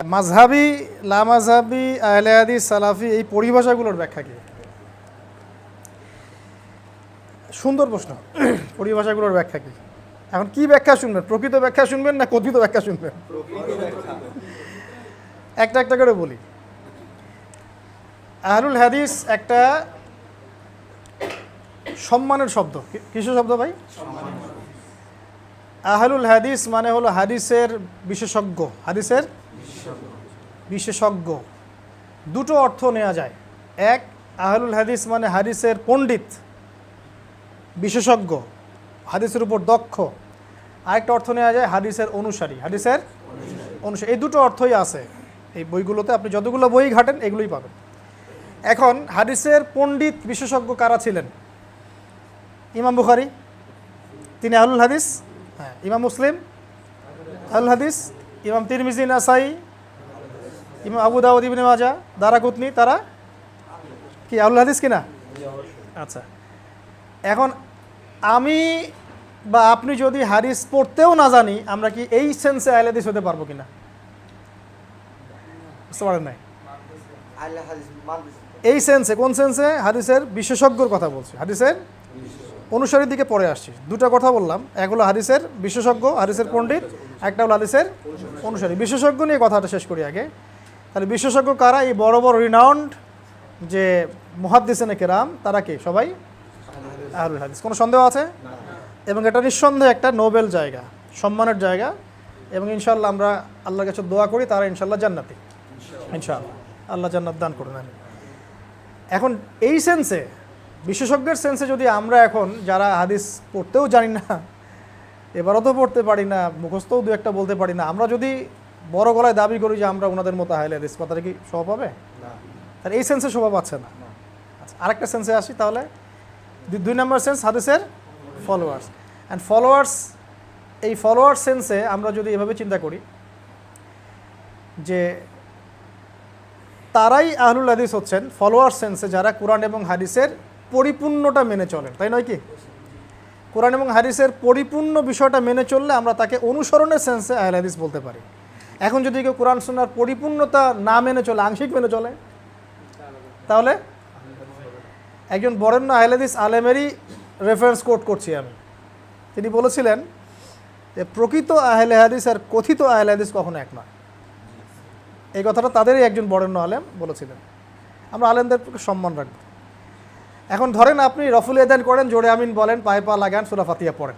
মাযহাবি, লামাযহাবি, আহলে হাদিস, সালাফি এই পরিভাষাগুলোর ব্যাখ্যা কি? সুন্দর প্রশ্ন। পরিভাষাগুলোর ব্যাখ্যা কি? এখন কি ব্যাখ্যা শুনবেন? প্রকৃত ব্যাখ্যা শুনবেন না কথিত ব্যাখ্যা শুনবেন? একটা একটা করে বলি। আহলুল হাদিস একটা সম্মানের শব্দ। কিসের শব্দ ভাই? আহলুল হাদিস মানে হলো হাদিসের বিশেষজ্ঞ। হাদিসের বিশেষজ্ঞ দুটো অর্থ নেওয়া যায়। এক, আহলুল হাদিস মানে হাদিসের পণ্ডিত, বিশেষজ্ঞ, হাদিসের উপর দক্ষ। আরেকটা অর্থ নেওয়া যায় হাদিসের অনুসারী। হাদিসের অনুসারী, এই দুটো অর্থই আছে এই বইগুলোতে। আপনি যতগুলো বই ঘাটেন এগুলোই পাবেন। এখন হাদিসের পণ্ডিত বিশেষজ্ঞ কারা ছিলেন? ইমাম বুখারী, তিনি আহলুল হাদিস। হ্যাঁ। ইমাম মুসলিম আহলুল হাদিস। ইমাম তিরমিজি, নাসাই, ইমাম আবু দাউদ, ইবনে মাজাহ, দারাকুতনি, তারা কি আহলুল হাদিস কিনা? আচ্ছা, এখন আমি বা আপনি যদি হাদিস পড়তেও না জানি, আমরা কি এই সেন্সে আহলে হাদিস হতে পারবো কিনা? বুঝতে পারেন নাই? এই সেন্সে, কোন সেন্সে? হাদিসের বিশেষজ্ঞর কথা বলছি, হাদিসের অনুসারীর দিকে পরে আসছি। দুটা কথা বললাম, এক হলো হাদিসের বিশেষজ্ঞ, হাদিসের পণ্ডিত, একটা হলো হাদিসের অনুসারী। বিশেষজ্ঞ নিয়ে কথাটা শেষ করি আগে। তাহলে বিশেষজ্ঞ কারা? এই বড় বড় রিনাউন্ড যে মুহাদ্দিসিনে কেরাম, তারা কি সবাই আহলুল হাদিস? কোনো সন্দেহ আছে? এবং এটা নিঃসন্দেহে একটা নোবেল জায়গা, সম্মানের জায়গা। এবং ইনশাআল্লাহ আমরা আল্লাহর কাছে দোয়া করি তারা ইনশাআল্লাহ জান্নাতি। ইনশাআল্লাহ আল্লাহ জান্নাত দান করুন। এখন এই সেন্সে, বিশেষজ্ঞের সেন্সে যদি আমরা এখন যারা হাদিস পড়তেও জানি না, এবারও তো পড়তে পারি না, মুখস্থও দু একটা বলতে পারি না, আমরা যদি বড় গলায় দাবি করি যে আমরা ওনাদের মতো আহলে হাদিস, তারা কি শোভা পাবে? তাহলে এই সেন্সে শোভা পাচ্ছে না। আচ্ছা, আরেকটা সেন্সে আসি তাহলে। দুই নম্বর সেন্স হাদিসের ফলোয়ার্স। অ্যান্ড ফলোয়ার্স, এই ফলোয়ার্স সেন্সে আমরা যদি এভাবে চিন্তা করি যে তারাই আহলুল হাদিস হচ্ছেন, ফলোয়ার সেন্সে যারা কোরআন এবং হাদিসের পরিপূর্ণটা মেনে চলেন, তাই নয় কি? কোরআন এবং হাদিসের পরিপূর্ণ বিষয়টা মেনে চললে আমরা তাকে অনুসরণের সেন্সে আহলে হাদিস বলতে পারি। এখন যদি কেউ কোরআন সুন্নাহর পরিপূর্ণতা না মেনে চলে, আংশিক মেনে চলে, তাহলে একজন বরেণ্য আহলে হাদিস আলেমেরই রেফারেন্স কোট করছি আমি। তিনি বলেছিলেন যে প্রকৃত আহলে হাদিস আর কথিত আহলে হাদিস কখনো এক নয়। এই কথাটা তাদেরই একজন বরেণ্য আলেম বলেছিলেন। আমরা আলেমদের সম্মান রাখব। এখন ধরেন আপনি রফুল এদান করেন, জোরে আমিন বলেন, পায়ে পা লাগান, সূরা ফাতিহা পড়েন,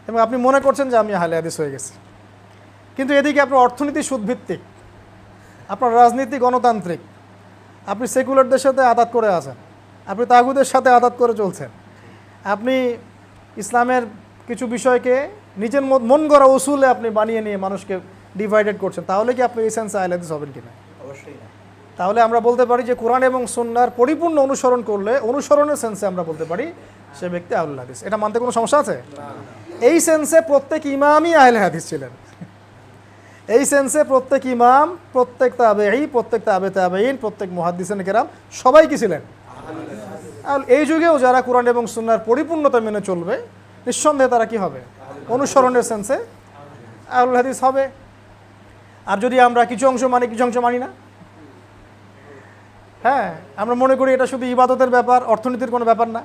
এবং আপনি মনে করছেন যে আমি আহলে হাদিস হয়ে গেছি। কিন্তু এদিকে আপনার অর্থনীতি সুদভিত্তিক, আপনার রাজনীতি গণতান্ত্রিক, আপনি সেকুলারদের সাথে আদাত করে আছেন, আপনি তাগুদের সাথে আদাত করে চলছেন, আপনি ইসলামের কিছু বিষয়কে নিজের মন গড়া উসুলে আপনি বানিয়ে নিয়ে মানুষকে ডিভাইডেড করছেন, তাহলে কি আপনি এই সেন্সে আহলে হাদিস হবেন কিনা? অবশ্যই না। তাহলে আমরা বলতে পারি যে কোরআন এবং সুন্নাহর পরিপূর্ণ অনুসরণ করলে, অনুসরণের সেন্সে আমরা বলতে পারি সে ব্যক্তি আহলুল হাদিস। এটা মানতে কোনো সমস্যা আছে? এই সেন্সে প্রত্যেক ইমামই আহলে হাদিস ছিলেন। এই সেন্সে প্রত্যেক ইমাম, প্রত্যেক তাবেঈ, প্রত্যেক তাবে তাবেঈন, প্রত্যেক মুহাদ্দিসিনে কেরাম সবাই কি ছিলেন? আর এই যুগেও যারা কোরআন এবং সুন্নাহর পরিপূর্ণতা মেনে চলবে, নিঃসন্দেহে তারা কি হবে? অনুসরণের সেন্সে আহলুল হাদিস হবে। আর যদি আমরা কিছু অংশ মানি, কিছু অংশ মানি না, হ্যাঁ, আমরা মনে করি এটা শুধু ইবাদতের ব্যাপার, অর্থনীতির কোনো ব্যাপার না,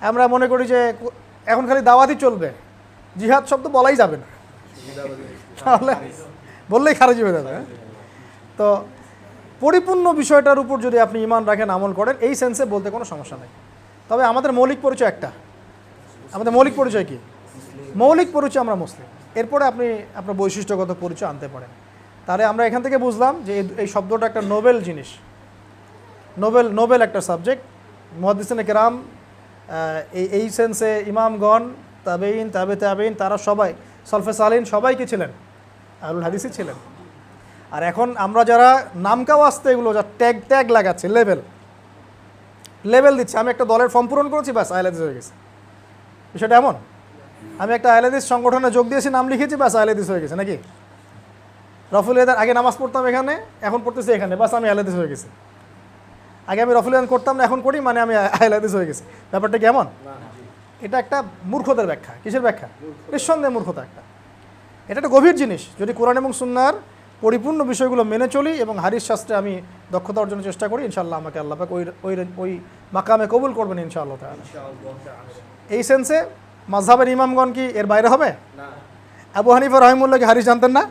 আমরা মনে করি যে এখন খালি দাওয়াতই চলবে, জিহাদ শব্দ বলাই যাবে না, তাহলে বললেই খারিজ হয়ে যাবে। তো পরিপূর্ণ বিষয়টার উপর যদি আপনি ঈমান রাখেন, আমল করেন, এই সেন্সে বলতে কোনো সমস্যা নেই। তবে আমাদের মৌলিক পরিচয় একটা। আমাদের মৌলিক পরিচয় কি? মৌলিক পরিচয় আমরা মুসলিম। এরপরে আপনি আপনার বৈশিষ্ট্যগত পরিচয় আনতে পারেন। তাহলে আমরা এখান থেকে বুঝলাম যে এই শব্দটা একটা নোবেল জিনিস, নোবেল একটা সাবজেক্ট। মুহাদ্দিসিনে কেরাম এই সেন্সে ইমামগণ, তাবেঈন, তাবে তাবেঈন, তারা সবাই, সলফে সালিহিন সবাই কি ছিলেন? আহলুল হাদিসই ছিলেন। আর এখন আমরা যারা নামকা ওয়াস্তে এগুলো যা ট্যাগ লাগাচ্ছে, লেবেল দিচ্ছে, আমি একটা দলের ফর্ম পূরণ করেছি, ব্যাস আহলে হাদিস হয়ে গেছে। বিষয়টা এমন? আমি একটা আহলে হাদিস সংগঠনে যোগ দিয়েছি, নাম লিখেছি, ব্যাস আহলে হাদিস হয়ে গেছে নাকি? রফুল এদান আগে নামাজ পড়তাম এখানে, এখন পড়তেছি এখানে, বাস আমি আহলে হাদিস হয়ে গেছি। আগে আমি রফুল এদান করতাম না, এখন করি, মানে আমি আহলে হাদিস হয়ে গেছি। ব্যাপারটা কেমন? এটা একটা মূর্খতার ব্যাখ্যা। কিসের ব্যাখ্যা? নিঃসন্দেহে মূর্খতা একটা। এটা একটা গভীর জিনিস। যদি কোরআন এবং সুন্নাহর পরিপূর্ণ বিষয়গুলো মেনে চলি এবং হাদিস শাস্ত্রে আমি দক্ষতা অর্জনের চেষ্টা করি, ইনশাআল্লাহ আমাকে আল্লাহ পাক ওই মাকামে কবুল করবেন ইনশাআল্লাহ তাআলা। এই সেন্সে মাযহাবের ইমামগণ কি এর বাইরে হবে? আবু হানিফা রহিমাহুল্লাহ কি হাদিস জানতেন না?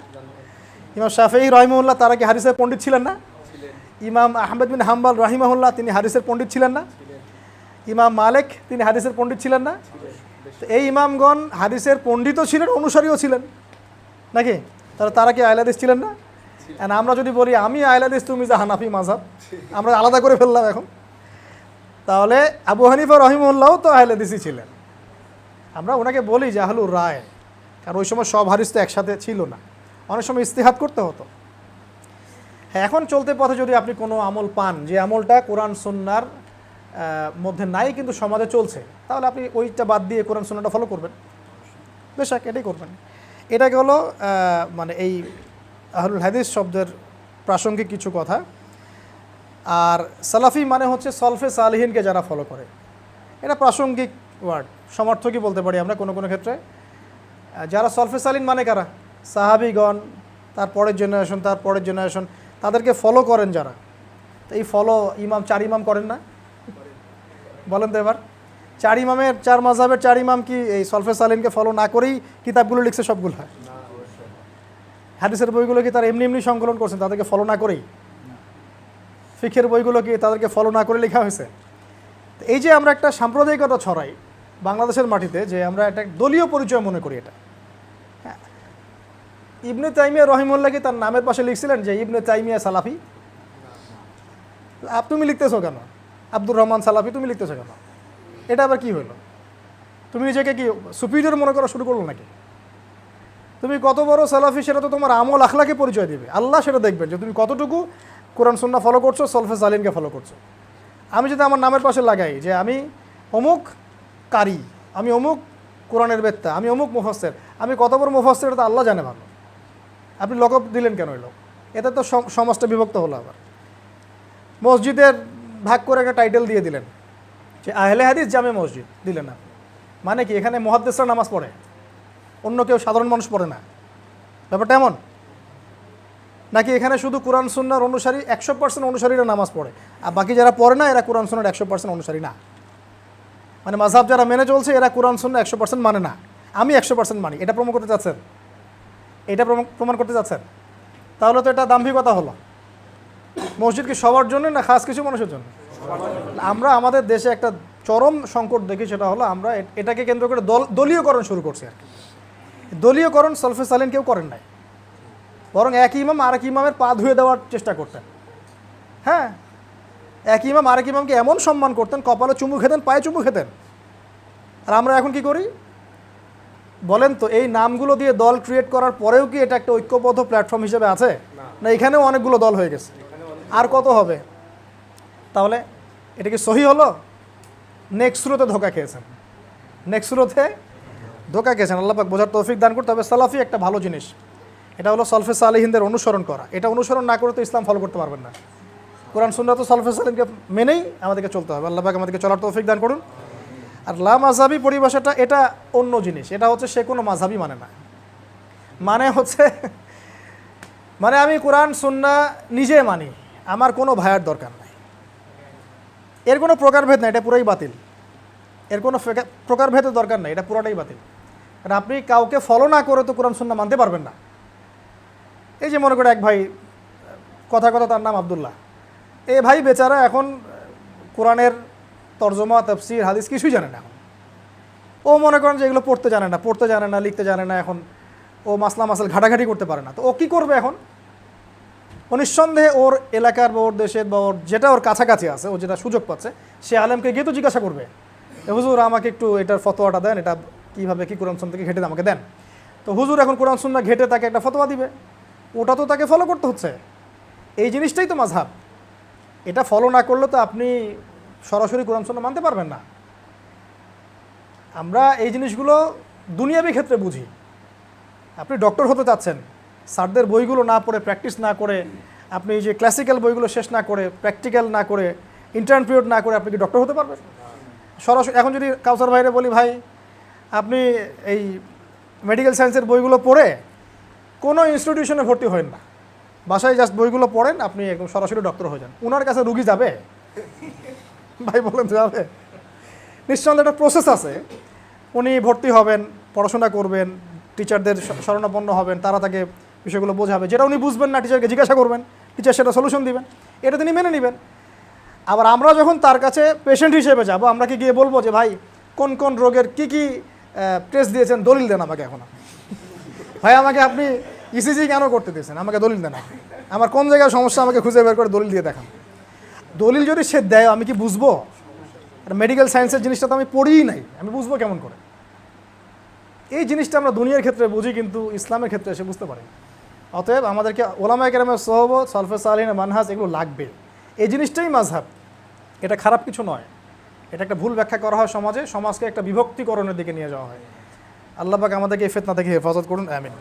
ইমাম শাফিঈ রহিমাহুল্লাহ তারা কি হাদিসের পণ্ডিত ছিলেন না? ইমাম আহমদ বিন হাম্বল রহিমাহুল্লাহ তিনি হাদিসের পণ্ডিত ছিলেন না? ইমাম মালিক তিনি হাদিসের পণ্ডিত ছিলেন না? তো এই ইমামগণ হাদিসের পণ্ডিতও ছিলেন, অনুসারীও ছিলেন নাকি? তাহলে তারা কি আহলে হাদিস ছিলেন না? আমরা যদি বলি আমি আহলে হাদিস, তুমি যে হানাফি মাযহাব, আমরা আলাদা করে ফেললাম এখন। তাহলে আবু হানিফা রহিমাহুল্লাহও তো আহলে হাদিসই ছিলেন। আমরা ওনাকে বলি যে আহলুর রায়, কারণ ওই সময় সব হাদিস তো একসাথে ছিল না, অনেক সময় ইজতিহাদ করতে হতো। হ্যাঁ, এখন চলতে পথে যদি আপনি কোনো আমল পান যে আমলটা কোরআন সুন্নাহর মধ্যে নাই কিন্তু সমাজে চলছে, তাহলে আপনি ওইটা বাদ দিয়ে কোরআন সুন্নাহটা ফলো করবেন, বেশক এটাই করবেন। এটাকে হলো মানে এই আহলুল হাদিস শব্দের প্রাসঙ্গিক কিছু কথা। আর সালাফি মানে হচ্ছে সলফে সালিহিনকে যারা ফলো করে, এটা প্রাসঙ্গিক ওয়ার্ড, সমার্থকই বলতে পারি আমরা কোনো কোনো ক্ষেত্রে। যারা সলফে সালিন মানে কারা? সাহাবিগণ, তারপরের জেনারেশন, তারপরের জেনারেশন, তাদেরকে ফলো করেন যারা। তো এই ফলো চার ইমাম করেন না? বলেন তো এবার, চার ইমামের, চার মাযহাবের চার ইমাম কি এই সলফে সালিনকে ফলো না করেই কিতাবগুলো লিখছে সবগুলো? হাদিসের বইগুলো কি তারা এমনি এমনি সংকলন করছেন তাদেরকে ফলো না করেই? ফিকহের বইগুলো কি তাদেরকে ফলো না করে লেখা হয়েছে? এই যে আমরা একটা সাম্প্রদায়িকতা ছড়াই বাংলাদেশের মাটিতে, যে আমরা একটা দলীয় পরিচয় মনে করি, এটা ইবনে তাইমিয়া রহিমাহুল্লাহ কি তার নামের পাশে লিখছিলেন যে ইবনে তাইমিয়া সালাফি? তুমি লিখতেছো কেন? আব্দুর রহমান সালাফি তুমি লিখতেছো কেন? এটা আবার কি হলো? তুমি নিজেকে কি সুপিরিয়র মনে করা শুরু করলো নাকি? তুমি কত বড় সালাফি সেটা তো তোমার আমল আখলাকে পরিচয় দিবে, আল্লাহ সেটা দেখবেন যে তুমি কতটুকু কোরআন সুন্নাহ ফলো করছো, সলফে সালিনকে ফলো করছো। আমি যদি আমার নামের পাশে লাগাই যে আমি অমুক কারি, আমি অমুক কোরআনের বেত্তা, আমি অমুক মুফাসসির, আমি কত বড় মুফাসসির এটা তো আল্লাহ জানে ভালো। আপনি লকব দিলেন কেন? এলো এতে তো সমাজটা বিভক্ত হলো। আবার মসজিদের ভাগ করে একটা টাইটেল দিয়ে দিলেন যে আহলে হাদিস জামে মসজিদ দিলেন না, মানে কি এখানে মুহাদ্দিসরা নামাজ পড়ে, অন্য কেউ সাধারণ মানুষ পড়ে না? ব্যাপারটা এমন নাকি এখানে শুধু কোরআন সুন্নাহর অনুসারী 100% অনুসারীরা নামাজ পড়ে, আর বাকি যারা পড়ে না এরা কোরআন সুন্নাহর 100% অনুসারী না? মানে মাযহাব যারা মেনে চলছে এরা কোরআন সুন্নাহ 100% মানে না, আমি 100% মানি, এটা প্রমাণ করতে চাচ্ছেন? এটা প্রমাণ করতে চাচ্ছেন? তাহলে তো এটা দাম্ভিকতা হলো। মসজিদ কি সবার জন্য না খাস কিছু মানুষের জন্য? আমরা আমাদের দেশে একটা চরম সংকট দেখি, সেটা হলো আমরা এটাকে কেন্দ্র করে দলীয়করণ শুরু করছি। আর কি দলীয়করণ সলফে সালিন কেউ করেন নাই, বরং এক ইমাম আরেক ইমামের পা ধুয়ে দেওয়ার চেষ্টা করতেন। হ্যাঁ, এক ইমাম আরেক ইমামকে এমন সম্মান করতেন, কপালে চুমু খেতেন, পায়ে চুমু খেতেন। আর আমরা এখন কি করি বলেন তো? এই নামগুলো দিয়ে দল ক্রিয়েট করার পরেও কি এটা একটা ঐক্যবদ্ধ প্ল্যাটফর্ম হিসেবে আছে? না, এখানেও অনেকগুলো দল হয়ে গেছে, আর কত হবে? তাহলে এটা কি সহি হলো? নেক্সট সুরতে ধোকা খেয়েছেন, নেক্সট সুরতে ধোকা খেয়েছেন। আল্লাহ পাক বোঝার তৌফিক দান করতে হবে। সালাফি একটা ভালো জিনিস, এটা হলো সলফে সালিহিনদের অনুসরণ করা। এটা অনুসরণ না করে তো ইসলাম ফলো করতে পারবেন না। কোরআন সুন্নাহ তো সলফে সালিহিনকে মেনেই আমাদেরকে চলতে হবে। আল্লাহ পাক আমাদেরকে চলার তৌফিক দান করুন। আর লা মাযহাবি পরিভাষাটা এটা অন্য জিনিস, এটা হচ্ছে সে কোনো মাযহাবই মানে না, মানে হচ্ছে মানে আমি কোরআন সুন্নাহ নিজে মানি, আমার কোনো ভাইয়ার দরকার নাই, এর কোনো প্রকারভেদ নাই, এটা পুরোই বাতিল। এর কোনো প্রকারভেদের দরকার নাই, এটা পুরোটাই বাতিল। কারণ আপনি কাউকে ফলো না করে তো কোরআন সুন্নাহ মানতে পারবেন না। এই যে মনে করে এক ভাই, কথা তার নাম আব্দুল্লাহ, এই ভাই বেচারা এখন কোরআনের তর্জমা, তাফসীর, হাদিস কিছুই জানে না। ও মনে করেন যে এগুলো পড়তে জানে না, লিখতে জানে না, এখন ও মাসলা মাসাল ঘাটাঘাটি করতে পারে না। তো ও কী করবে এখন? ও নিঃসন্দেহে ওর এলাকার বা ওর দেশের বা ওর যেটা ওর কাছাকাছি আছে, ও যেটা সুযোগ পাচ্ছে, সে আলেমকে গিয়ে তো জিজ্ঞাসা করবে, হুজুর আমাকে একটু এটার ফতোয়াটা দেন, এটা কীভাবে কি কোরআন সুন্নাহ থেকে ঘেটে আমাকে দেন। তো হুজুর এখন কোরআন সুন্নাহ ঘেটে তাকে একটা ফতোয়া দিবে, ওটা তো তাকে ফলো করতে হচ্ছে। এই জিনিসটাই তো মাযহাব। এটা ফলো না করলে তো আপনি সরাসরি কোরআন সুন্নাহ মানতে পারবেন না। আমরা এই জিনিসগুলো দুনিয়াবি ক্ষেত্রে বুঝি। আপনি ডক্টর হতে চাচ্ছেন, স্যারদের বইগুলো না পড়ে, প্র্যাকটিস না করে, আপনি যে ক্লাসিক্যাল বইগুলো শেষ না করে, প্র্যাকটিক্যাল না করে, ইন্টার্ন পিরিয়ড না করে আপনি কি ডক্টর হতে পারবেন? সরাসরি এখন যদি কাউসার ভাইরে বলি, ভাই আপনি এই মেডিকেল সায়েন্সের বইগুলো পড়ে কোনো ইনস্টিটিউশনে ভর্তি হন না, বাসায় জাস্ট বইগুলো পড়েন, আপনি একদম সরাসরি ডক্টর হয়ে যান। ওনার কাছে রুগী যাবে? ভাই বলেন যাবে? নিঃসন্দেহে একটা প্রসেস আছে। উনি ভর্তি হবেন, পড়াশোনা করবেন, টিচারদের শরণাপন্ন হবেন, তারা তাকে বিষয়গুলো বোঝাবে, যেটা উনি বুঝবেন না টিচারকে জিজ্ঞাসা করবেন, টিচার সেটা সলিউশন দিবেন, এটা তিনি মেনে নেবেন। আবার আমরা যখন তার কাছে পেশেন্ট হিসেবে যাব, আমরা কি গিয়ে বলবো যে ভাই কোন কোন রোগের কি কি টেস্ট দিয়েছেন, দলিল দেন আমাকে। এখন ভাই আমাকে আপনি ইসিজি কেন করতে দিয়েছেন, আমাকে দলিল দেন। আমার কোন জায়গায় সমস্যা আমাকে খুঁজে বের করে দলিল দিয়ে দেখান। দলিল যদি সে দেয় আমি কি বুঝবো? আর মেডিকেল সায়েন্সের জিনিসটা তো আমি পড়িই নাই, আমি বুঝবো কেমন করে? এই জিনিসটা আমরা দুনিয়ার ক্ষেত্রে বুঝি, কিন্তু ইসলামের ক্ষেত্রে এসে বুঝতে পারি। অতএব আমাদেরকে ওলামায়ে কেরামের সোহবত, সলফে সালিহিন, মানহাজ এগুলো লাগবে। এই জিনিসটাই মাযহাব, এটা খারাপ কিছু নয়। এটা একটা ভুল ব্যাখ্যা করা হয় সমাজে, সমাজকে একটা বিভক্তিকরণের দিকে নিয়ে যাওয়া হয়। আল্লাহ পাক আমাদেরকে এই ফিতনা থেকে হেফাজত করুন, আমিন।